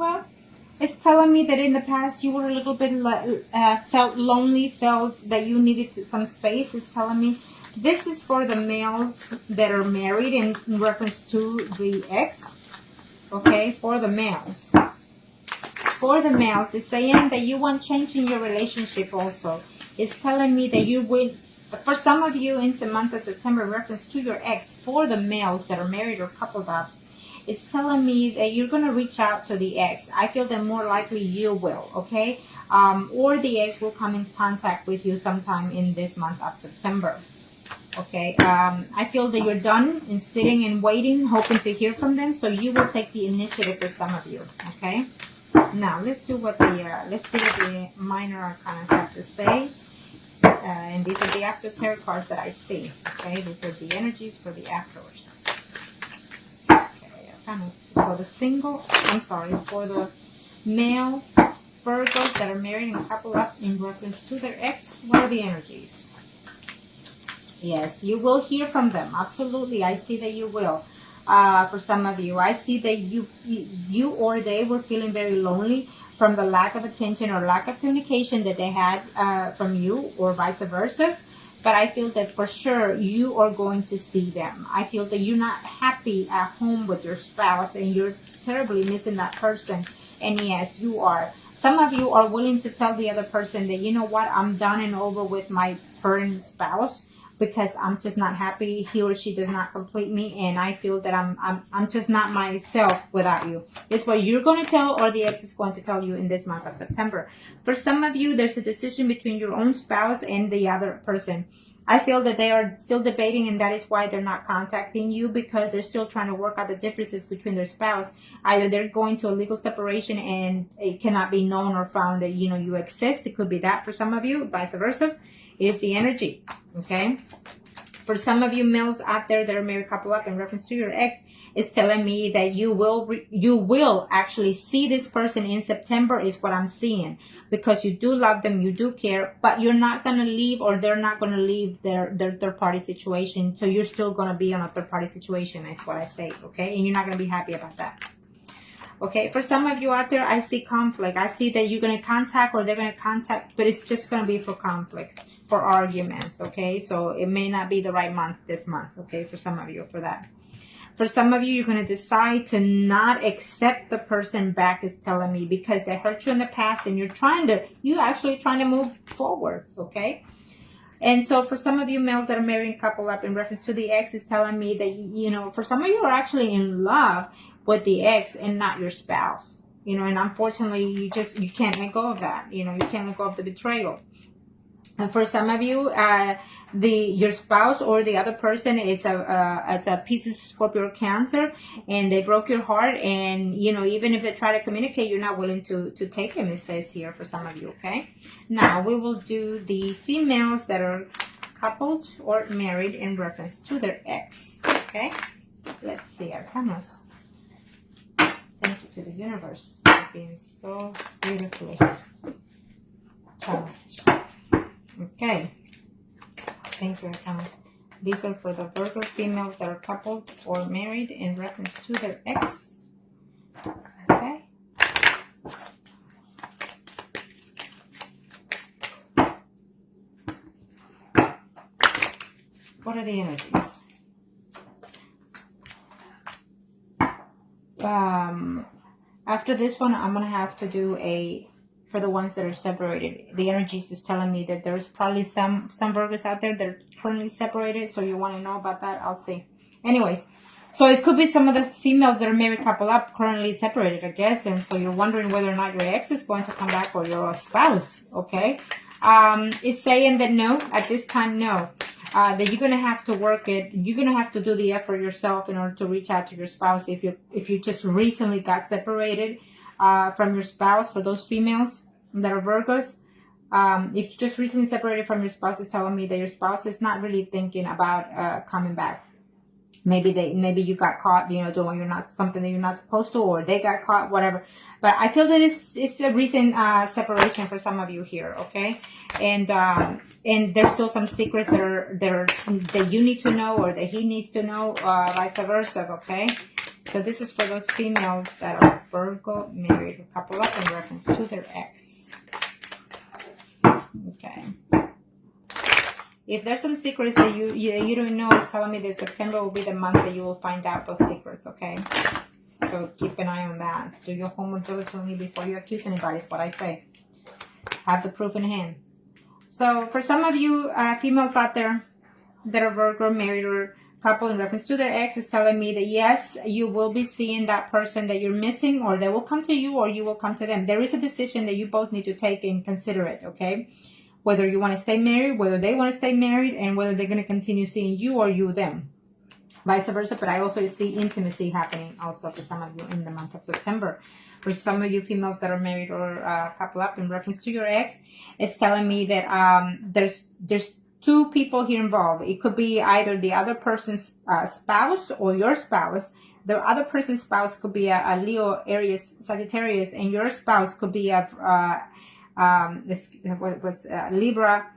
Well, it's telling me that in the past you were a little bit felt lonely, felt that you needed some space. It's telling me this is for the males that are married in reference to the ex. Okay, for the males. For the males, it's saying that you want change in your relationship also. It's telling me that you will, for some of you in the month of September, in reference to your ex, for the males that are married or coupled up, it's telling me that you're going to reach out to the ex. I feel that more likely you will, okay? Or the ex will come in contact with you sometime in this month of September, okay? I feel that you're done in sitting and waiting, hoping to hear from them, so you will take the initiative for some of you, okay? Now, let's do what let's see what the minor arcanas have to say. And these are the after tarot cards that I see, okay? These are the energies for the afterwards. For the for the male Virgos that are married and coupled up in reference to their ex, what are the energies? Yes, you will hear from them. Absolutely, I see that you will. For some of you, I see that you or they were feeling very lonely from the lack of attention or lack of communication that they had from you, or vice versa. But I feel that for sure you are going to see them. I feel that you're not happy at home with your spouse and you're terribly missing that person. And yes, you are. Some of you are willing to tell the other person that, you know what, I'm done and over with my current spouse because I'm just not happy. He or she does not complete me, and I feel that I'm just not myself without you. It's what you're going to tell, or the ex is going to tell you in this month of September. For some of you, there's a decision between your own spouse and the other person. I feel that they are still debating, and that is why they're not contacting you, because they're still trying to work out the differences between their spouse. Either they're going to a legal separation and it cannot be known or found that, you know, you exist. It could be that for some of you, vice versa. Is the energy, okay? For some of you males out there that are married couple up in reference to your ex, it's telling me that you will actually see this person in September, is what I'm seeing, because you do love them, you do care, but you're not going to leave, or they're not going to leave their third party situation. So you're still going to be on a third party situation, is what I say, okay? And you're not going to be happy about that. Okay, for some of you out there, I see conflict. I see that you're going to contact, or they're going to contact, but it's just going to be for conflict, for arguments, okay? So it may not be the right month this month, okay, for some of you for that. For some of you, you're going to decide to not accept the person back, is telling me, because they hurt you in the past and you're actually trying to move forward, okay? And so for some of you males that are married couple up in reference to the ex, is telling me that, you know, for some of you are actually in love with the ex and not your spouse, you know, and unfortunately you can't let go of that, you know, you can't let go of the betrayal. And for some of you, your spouse or the other person, it's a Pisces, Scorpio, or Cancer, and they broke your heart, and you know, even if they try to communicate, you're not willing to take them, it says here for some of you, okay? Now we will do the females that are coupled or married in reference to their ex, okay? Let's see, Arcanos. Thank you to the universe for being so beautifully challenged. Okay, thank you, Arcanos. These are for the Virgo females that are coupled or married in reference to their ex. Okay. What are the energies? After this one, I'm going to have to do for the ones that are separated. The energies is telling me that there's probably some Virgos out there that are currently separated. So you want to know about that? I'll see. Anyways, so it could be some of the females that are married couple up currently separated, I guess. And so you're wondering whether or not your ex is going to come back, or your spouse. Okay. It's saying that no, at this time, no. That you're going to have to work it. You're going to have to do the effort yourself in order to reach out to your spouse. If you just recently got separated from your spouse, for those females that are Virgos, if you just recently separated from your spouse, is telling me that your spouse is not really thinking about coming back. Maybe you got caught, you know, doing something that you're not supposed to, or they got caught, whatever. But I feel that it's a recent separation for some of you here, okay? And there's still some secrets that you need to know, or that he needs to know, vice versa, okay? So this is for those females that are Virgo, married, or couple up in reference to their ex. Okay. If there's some secrets that you don't know, it's telling me that September will be the month that you will find out those secrets, okay? So keep an eye on that. Do your homework diligently before you accuse anybody, is what I say. Have the proof in hand. So for some of you females out there that are Virgo, married, or couple in reference to their ex, is telling me that yes, you will be seeing that person that you're missing, or they will come to you, or you will come to them. There is a decision that you both need to take and consider it, okay? Whether you want to stay married, whether they want to stay married, and whether they're going to continue seeing you or you them. Vice versa, but I also see intimacy happening also for some of you in the month of September. For some of you females that are married or couple up in reference to your ex, it's telling me that there's two people here involved. It could be either the other person's spouse or your spouse. The other person's spouse could be a Leo, Aries, Sagittarius, and your spouse could be a Libra,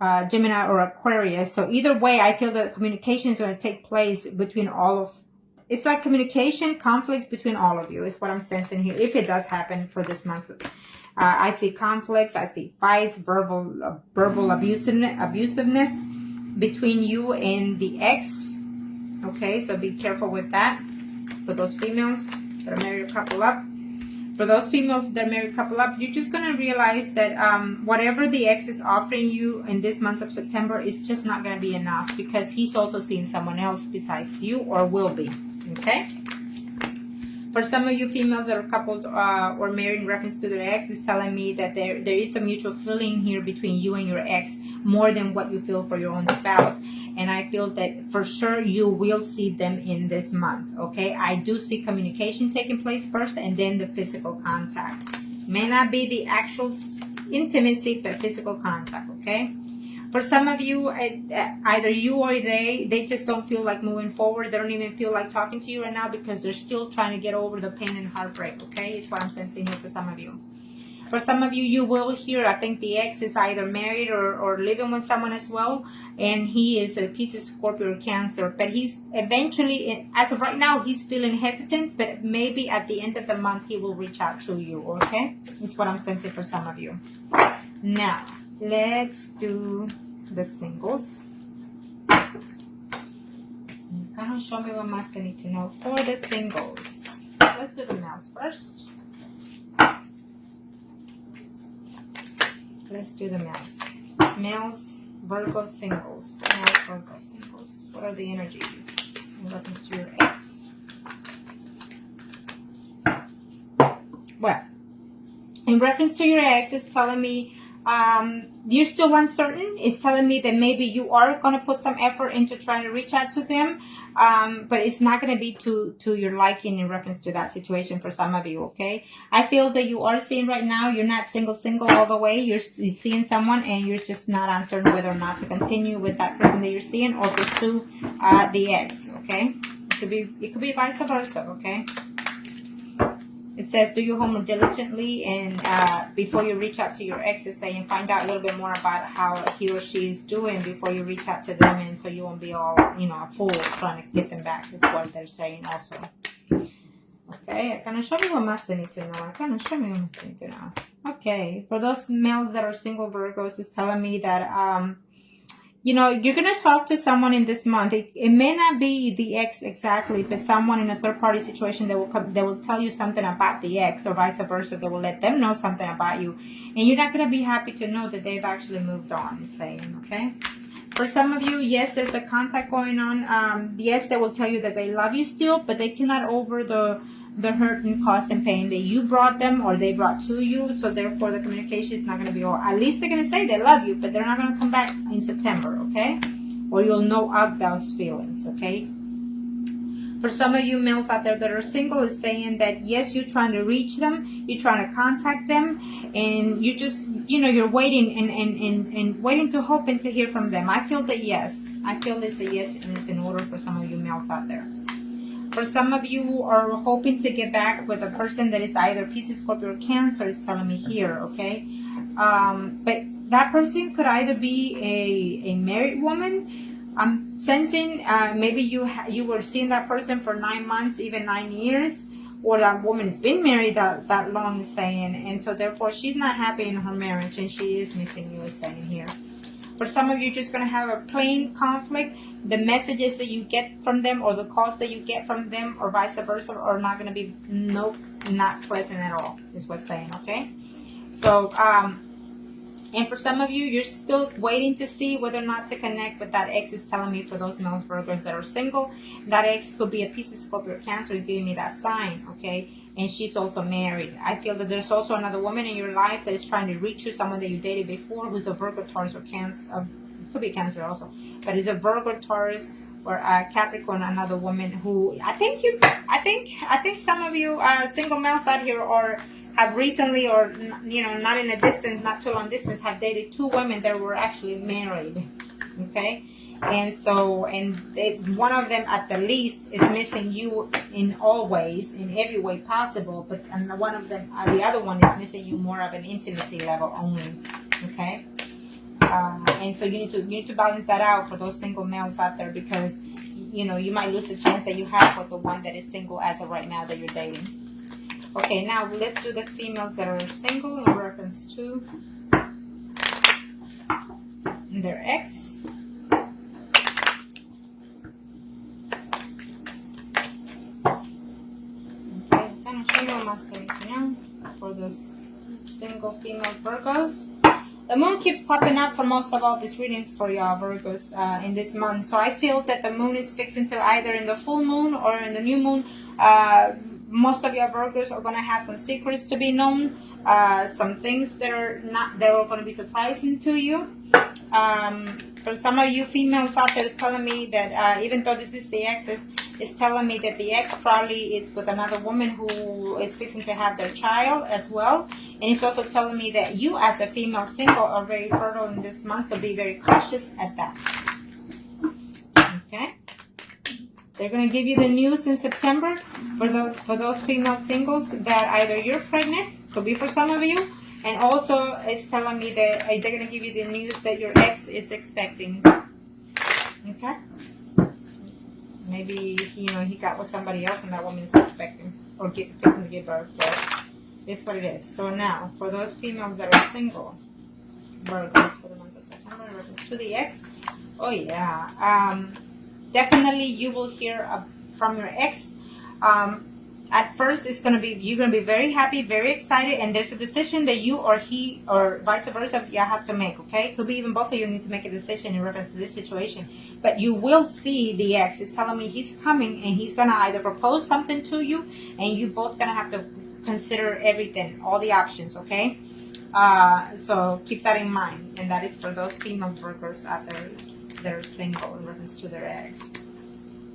Gemini, or Aquarius. So either way, I feel that communication is going to take place between all of. It's like communication, conflicts between all of you is what I'm sensing here. If it does happen for this month, I see conflicts, I see fights, verbal abusiveness between you and the ex. Okay, so be careful with that. For those females that are married or couple up. For those females that are married couple up, you're just going to realize that whatever the ex is offering you in this month of September is just not going to be enough, because he's also seeing someone else besides you, or will be. Okay? For some of you females that are coupled or married in reference to their ex, it's telling me that there is a mutual feeling here between you and your ex, more than what you feel for your own spouse. And I feel that for sure you will see them in this month, okay? I do see communication taking place first, and then the physical contact. May not be the actual intimacy, but physical contact, okay? For some of you, either you or they just don't feel like moving forward. They don't even feel like talking to you right now, because they're still trying to get over the pain and heartbreak, okay? Is what I'm sensing here for some of you. For some of you, you will hear, I think the ex is either married or living with someone as well. And he is a Pisces, Scorpio, or Cancer. But he's eventually, as of right now, he's feeling hesitant. But maybe at the end of the month, he will reach out to you, okay? Is what I'm sensing for some of you. Now, let's do the singles. Kind of show me what más I need to know for the singles. Let's do the males first. Let's do the males. Males, Virgo singles. Males, Virgo singles. What are the energies in reference to your ex? Well, in reference to your ex, it's telling me you're still uncertain. It's telling me that maybe you are going to put some effort into trying to reach out to them, but it's not going to be to your liking in reference to that situation for some of you, okay? I feel that you are seeing right now, you're not single all the way. You're seeing someone, and you're just not uncertain whether or not to continue with that person that you're seeing, or pursue the ex, okay? It could be vice versa, okay? It says, do your homework diligently, and before you reach out to your ex, it's saying find out a little bit more about how he or she is doing before you reach out to them, and so you won't be all, a fool trying to get them back, is what they're saying also. Okay, kind of show me what más they need to know. Okay, for those males that are single Virgos, it's telling me that you're going to talk to someone in this month. It may not be the ex exactly, but someone in a third-party situation that will tell you something about the ex, or vice versa. They will let them know something about you. And you're not going to be happy to know that they've actually moved on, it's saying, okay? For some of you, yes, there's a contact going on. Yes, they will tell you that they love you still, but they cannot over the hurt and cost and pain that you brought them, or they brought to you. So therefore the communication is not going to be all. At least they're going to say they love you, but they're not going to come back in September, okay? Or you'll know of those feelings, okay? For some of you males out there that are single, it's saying that yes, you're trying to reach them, you're trying to contact them, and you just, you're waiting and waiting to hope and to hear from them. I feel that yes. I feel it's a yes, and it's in order for some of you males out there. For some of you who are hoping to get back with a person that is either Pisces, Scorpio, or Cancer, is telling me here, okay? But that person could either be a married woman. I'm sensing maybe you were seeing that person for 9 months, even 9 years, or that woman's been married that long, is saying, and so therefore she's not happy in her marriage and she is missing you, is saying here. For some of you, just going to have a plain conflict. The messages that you get from them or the calls that you get from them or vice versa are not going to be, nope, not pleasant at all, is what's saying, okay? So, and for some of you, you're still waiting to see whether or not to connect, but that ex is telling me for those male Virgos that are single, that ex could be a Pisces, Scorpio, or Cancer, is giving me that sign, okay? And she's also married. I feel that there's also another woman in your life that is trying to reach you, someone that you dated before who's a Virgo, Taurus, or Cancer, could be Cancer also, but it's a Virgo, Taurus, or a Capricorn, another woman who I think some of you single males out here are have recently, or you know, not in a distance, not too long distance, have dated 2 women that were actually married, okay? And so, one of them at the least is missing you in all ways, in every way possible, but one of them, the other one is missing you more of an intimacy level only, okay? And so you need to balance that out for those single males out there, because you know you might lose the chance that you have with the one that is single as of right now that you're dating. Okay, now let's do the females that are single in reference to their ex. Okay, kind of show más now for those single female Virgos. The moon keeps popping up for most of all these readings for y'all Virgos in this month. So I feel that the moon is fixing to either in the full moon or in the new moon. Most of your Virgos are going to have some secrets to be known, some things that are going to be surprising to you. For some of you females out there, it's telling me that even though this is the exes, it's telling me that the ex probably is with another woman who is fixing to have their child as well. And it's also telling me that you as a female single are very fertile in this month, so be very cautious at that. Okay? They're going to give you the news in September for those female singles that either you're pregnant, could be for some of you, and also it's telling me that they're going to give you the news that your ex is expecting. Okay? Maybe, you know, he got with somebody else and that woman is expecting or fixing to give birth. So it's what it is. So now, for those females that are single, Virgos for the month of September, in reference to the ex, oh yeah, definitely you will hear from your ex. At first, you're gonna be very happy, very excited, and there's a decision that you or he or vice versa you have to make. Okay, could be even both of you need to make a decision in reference to this situation. But you will see the ex is telling me he's coming and he's gonna either propose something to you, and you both gonna have to consider everything, all the options. Okay, so keep that in mind, and that is for those female Virgos out there that are single in reference to their ex.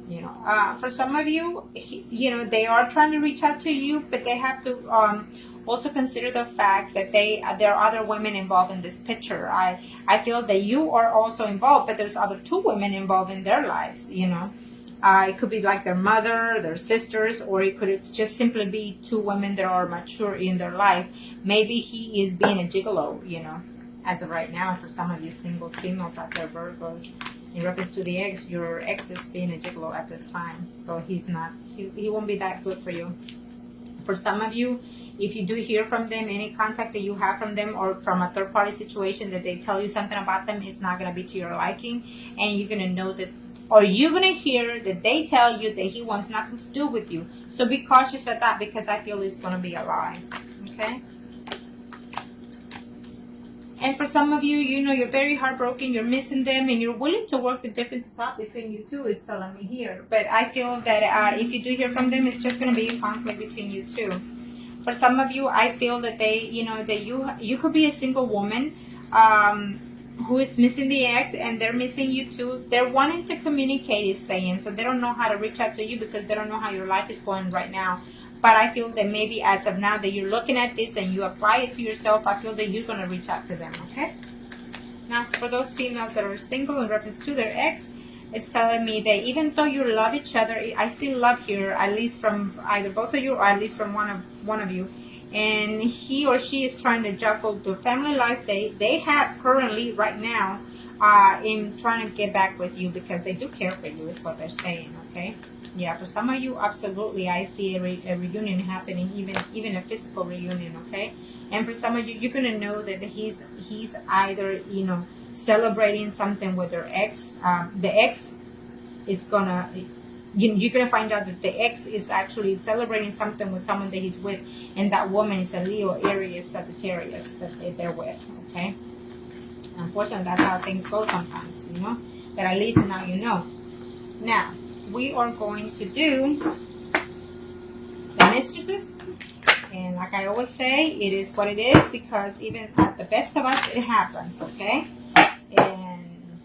You know, for some of you, you know, they are trying to reach out to you, but they have to also consider the fact that there are other women involved in this picture. I feel that you are also involved, but there's other 2 women involved in their lives. You know, it could be like their mother, their sisters, or it could just simply be 2 women that are mature in their life. Maybe he is being a gigolo. You know, as of right now, for some of you single females out there, Virgos. In reference to the ex, your ex is being a gigolo at this time. So he won't be that good for you. For some of you, if you do hear from them, any contact that you have from them or from a third party situation that they tell you something about them is not going to be to your liking. And you're going to know that, or you're going to hear that they tell you that he wants nothing to do with you. So be cautious of that, because I feel it's going to be a lie. Okay? And for some of you, you know, you're very heartbroken, you're missing them, and you're willing to work the differences out between you two, is telling me here. But I feel that if you do hear from them, it's just going to be a conflict between you two. For some of you, I feel that you could be a single woman who is missing the ex, and they're missing you too. They're wanting to communicate, is saying, so they don't know how to reach out to you because they don't know how your life is going right now. But I feel that maybe as of now that you're looking at this and you apply it to yourself, I feel that you're going to reach out to them, okay? Now, for those females that are single in reference to their ex, it's telling me that even though you love each other, I see love here, at least from either both of you or at least from one of you. And he or she is trying to juggle the family life they have currently right now in trying to get back with you because they do care for you, is what they're saying, okay? Yeah, for some of you, absolutely, I see a reunion happening, even a physical reunion, okay? And for some of you, you're going to know that he's either, you know, celebrating something with their ex. The ex is going to... You're going to find out that the ex is actually celebrating something with someone that he's with, and that woman is a Leo, Aries, Sagittarius that they're with, okay? Unfortunately, that's how things go sometimes, you know? But at least now you know. Now, we are going to do the mistresses. And like I always say, it is what it is, because even at the best of us, it happens, okay? And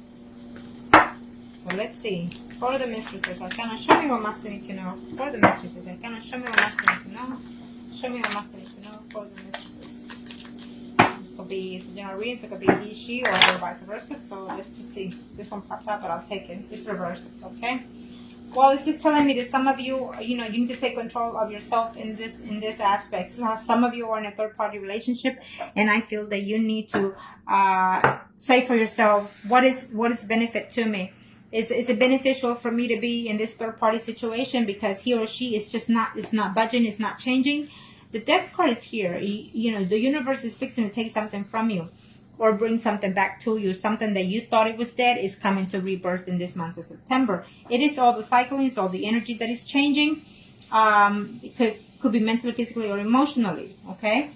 so let's see. For the mistresses, Arcana, show me what Master need to know. For the mistresses, Arcana, show me what Master need to know. Show me what Master need to know for the mistresses. This could be, it's a general reading, so it could be he, she, or vice versa. So let's just see. This one popped up, but I'll take it. It's reversed, okay? Well, it's just telling me that some of you, you know, you need to take control of yourself in this aspect. So some of you are in a third-party relationship, and I feel that you need to say for yourself, what is benefit to me? Is it beneficial for me to be in this third-party situation because he or she is just not, it's not budging, it's not changing? The death card is here. You know, the universe is fixing to take something from you or bring something back to you. Something that you thought it was dead is coming to rebirth in this month of September. It is all the cycling, it's all the energy that is changing. It could be mentally, physically, or emotionally, okay?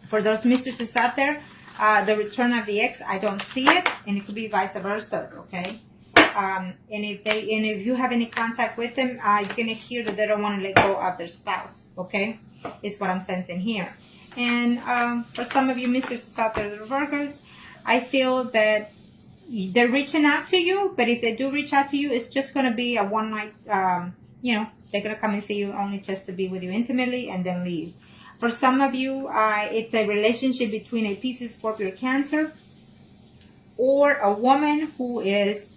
For those mistresses out there, the return of the ex, I don't see it, and it could be vice versa, okay? And if you have any contact with them, you're gonna hear that they don't want to let go of their spouse, okay? Is what I'm sensing here. And for some of you mistresses out there, the Virgos, I feel that they're reaching out to you, but if they do reach out to you, it's just going to be a one night, you know, they're going to come and see you only just to be with you intimately and then leave. For some of you, it's a relationship between a Pisces, Scorpio, or Cancer, or a woman who is,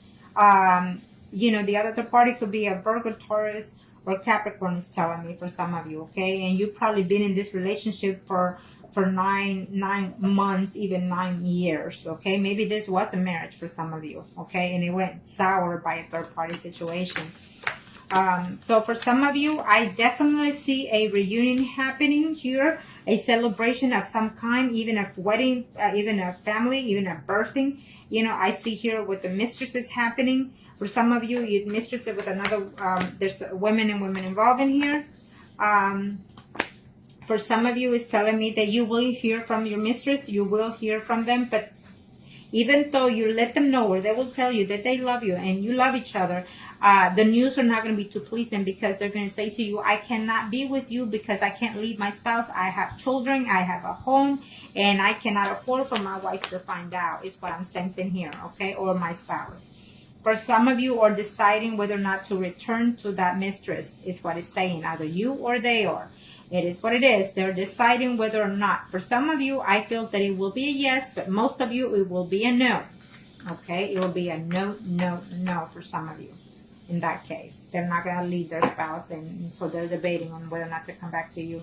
you know, the other party could be a Virgo, Taurus, or Capricorn, is telling me for some of you, okay? And you've probably been in this relationship for 9 months, even 9 years, okay? Maybe this was a marriage for some of you, okay? And it went sour by a third-party situation. So for some of you, I definitely see a reunion happening here, a celebration of some kind, even a wedding, even a family, even a birthing. You know, I see here with the mistresses happening. For some of you, you're mistresses with another, there's women and women involved in here. For some of you, it's telling me that you will hear from your mistress. You will hear from them. But even though you let them know, or they will tell you that they love you and you love each other, the news are not going to be too pleasing, because they're going to say to you, I cannot be with you because I can't leave my spouse. I have children, I have a home, and I cannot afford for my wife to find out, is what I'm sensing here, okay? Or my spouse. For some of you are deciding whether or not to return to that mistress, is what it's saying. Either you or they are. It is what it is. They're deciding whether or not. For some of you, I feel that it will be a yes, but most of you, it will be a no. Okay? It will be a no, no, no for some of you. In that case, they're not going to leave their spouse, and so they're debating on whether or not to come back to you.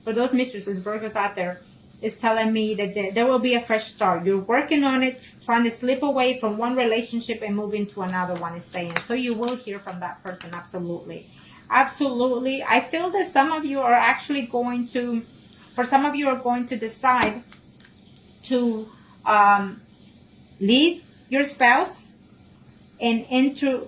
For those mistresses, Virgos out there, is telling me that there will be a fresh start. You're working on it, trying to slip away from one relationship and move into another one, is saying. So you will hear from that person, absolutely. Absolutely. I feel that some of you are actually going to, for some of you are going to decide to leave your spouse and enter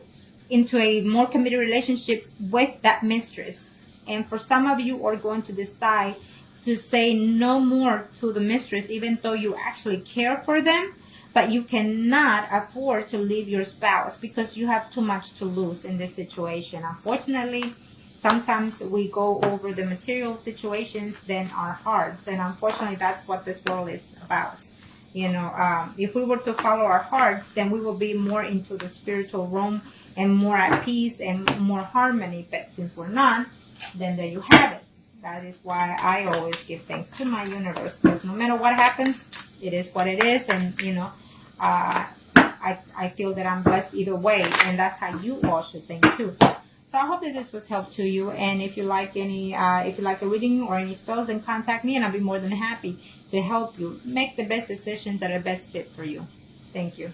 into a more committed relationship with that mistress. And for some of you are going to decide to say no more to the mistress, even though you actually care for them, but you cannot afford to leave your spouse because you have too much to lose in this situation. Unfortunately, sometimes we go over the material situations than our hearts, and unfortunately, that's what this world is about. You know, if we were to follow our hearts, then we will be more into the spiritual realm and more at peace and more harmony. But since we're not, then there you have it. That is why I always give thanks to my universe, because no matter what happens, it is what it is. And, you know, I feel that I'm blessed either way. And that's how you all should think too. So I hope that this was help to you. And if you like if you like a reading or any spells, then contact me and I'll be more than happy to help you make the best decisions that are best fit for you. Thank you.